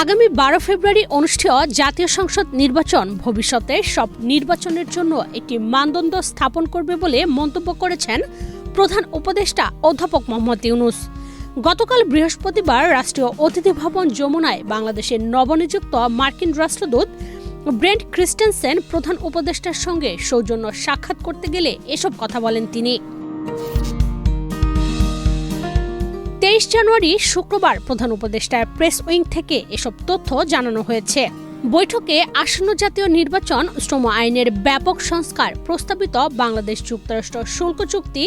আগামী 12 ফেব্রুয়ারি অনুষ্ঠেয় জাতীয় সংসদ নির্বাচন ভবিষ্যতে সব নির্বাচনের জন্য একটি মানদণ্ড স্থাপন করবে বলে মন্তব্য করেছেন প্রধান উপদেষ্টা অধ্যাপক মোহাম্মদ ইউনূস। গতকাল বৃহস্পতিবার রাষ্ট্রীয় অতিথি ভবন যমুনায় বাংলাদেশের নবনিযুক্ত মার্কিন রাষ্ট্রদূত ব্রেন্ট ক্রিস্টেনসেন প্রধান উপদেষ্টার সঙ্গে সৌজন্য সাক্ষাৎ করতে গেলে এসব কথা বলেন তিনি। 23 জানুয়ারি শুক্রবার প্রধান উপদেষ্টার প্রেস উইং থেকে এসব তথ্য জানানো হয়েছে। বৈঠকে আসন্ন জাতীয় নির্বাচন, শ্রম আইনের ব্যাপক সংস্কার, প্রস্তাবিত বাংলাদেশ যুক্তরাষ্ট্র শুল্ক চুক্তি,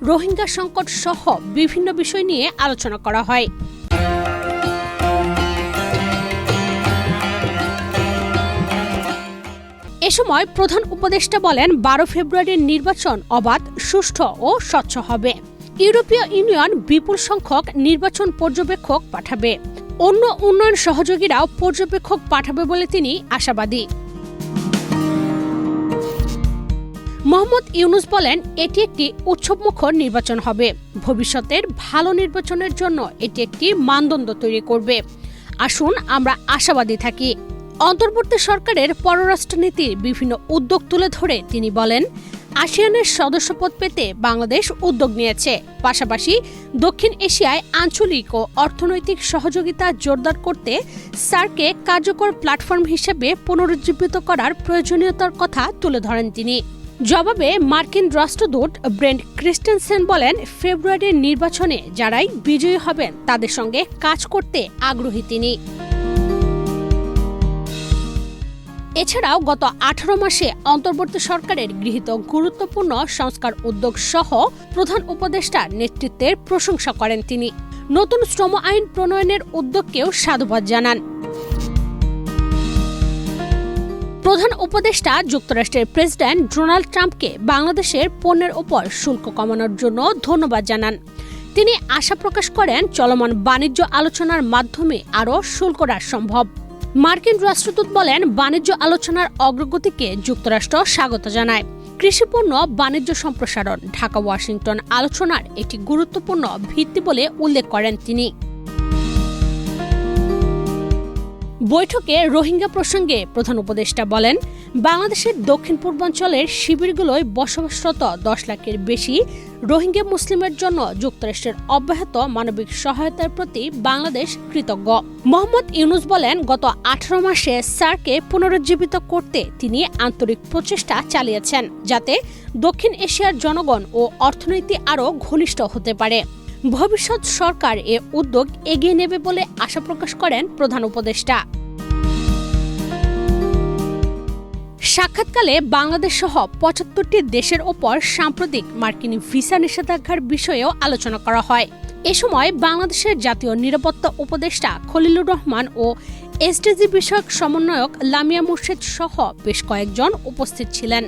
রোহিঙ্গা সংকট সহ বিভিন্ন বিষয় নিয়ে আলোচনা করা হয়। এ সময় প্রধান উপদেষ্টা বলেন, 12 ফেব্রুয়ারির নির্বাচন অবাধ, সুষ্ঠু ও স্বচ্ছ হবে। ইউরোপীয় ইউনিয়ন বিপুল সংখ্যক নির্বাচন পর্যবেক্ষক পাঠাবে। অন্য উন্নয়ন সহযোগীরাও পর্যবেক্ষক পাঠাবে বলে তিনি আশাবাদী। মোহাম্মদ ইউনূস বলেন, এটি একটি উৎসবমুখর নির্বাচন হবে। ভবিষ্যতের ভালো নির্বাচনের জন্য এটি একটি মানদণ্ড তৈরি করবে। আসুন আমরা আশাবাদী থাকি। অন্তর্বর্তী সরকারের পররাষ্ট্রনীতির বিভিন্ন উদ্যোগ তুলে ধরে তিনি বলেন, আসিয়ানের সদস্যপদ পেতে বাংলাদেশ উদ্যোগ নিয়েছে। পাশাপাশি দক্ষিণ এশিয়ায় আঞ্চলিক ও অর্থনৈতিক সহযোগিতা জোরদার করতে সার্ককে কার্যকর প্ল্যাটফর্ম হিসেবে পুনরুজ্জীবিত করার প্রয়োজনীয়তার কথা তুলে ধরেন তিনি। জবাবে মার্কিন রাষ্ট্রদূত ব্রেন্ট ক্রিস্টেনসেন বলেন, ফেব্রুয়ারির নির্বাচনে যারাই বিজয়ী হবেন তাদের সঙ্গে কাজ করতে আগ্রহী তিনি। এছাড়াও গত 18 মাসে অন্তর্বর্তী সরকারের গৃহীত গুরুত্বপূর্ণ সংস্কার উদ্যোগ সহ প্রধান উপদেষ্টার নেতৃত্বের প্রশংসা করেন তিনি। নতুন শ্রম আইন প্রণয়নের উদ্যোগকেও সাধুবাদ জানান। প্রধান উপদেষ্টা যুক্তরাষ্ট্রের প্রেসিডেন্ট ডোনাল্ড ট্রাম্পকে বাংলাদেশের পণ্যের ওপর শুল্ক কমানোর জন্য ধন্যবাদ জানান। তিনি আশা প্রকাশ করেন, চলমান বাণিজ্য আলোচনার মাধ্যমে আরও শুল্ক হ্রাস সম্ভব। মার্কিন রাষ্ট্রদূত বলেন, বাণিজ্য আলোচনার অগ্রগতিকে যুক্তরাষ্ট্র স্বাগত জানায়। কৃষিপণ্য বাণিজ্য সম্প্রসারণ ঢাকা ওয়াশিংটন আলোচনার একটি গুরুত্বপূর্ণ ভিত্তি বলে উল্লেখ করেন তিনি। বৈঠকে রোহিঙ্গা প্রসঙ্গে প্রধান উপদেষ্টা বলেন, বাংলাদেশের দক্ষিণ পূর্বাঞ্চলের শিবিরগুলোয় বসবাসরত 10 লাখের বেশি রোহিঙ্গা মুসলিমের জন্য যুক্তরাষ্ট্রের অব্যাহত মানবিক সহায়তার প্রতি বাংলাদেশ কৃতজ্ঞ। মোহাম্মদ ইউনূস বলেন, গত 18 মাসে সার্ককে পুনরুজ্জীবিত করতে তিনি আন্তরিক প্রচেষ্টা চালিয়েছেন, যাতে দক্ষিণ এশিয়ার জনগণ ও অর্থনীতি আরও ঘনিষ্ঠ হতে পারে। ভবিষ্যৎ সরকার এ উদ্যোগ এগিয়ে নেবে বলে আশা প্রকাশ করেন প্রধান উপদেষ্টা। সাক্ষাৎকালে বাংলাদেশ সহ 75টি দেশের ওপর সাম্প্রতিক মার্কিন ভিসা নিষেধাজ্ঞার বিষয়েও আলোচনা করা হয়। এ সময় বাংলাদেশের জাতীয় নিরাপত্তা উপদেষ্টা খলিলুর রহমান ও এসডিজি বিষয়ক সমন্বয়ক লামিয়া মুর্শেদ সহ বেশ কয়েকজন উপস্থিত ছিলেন।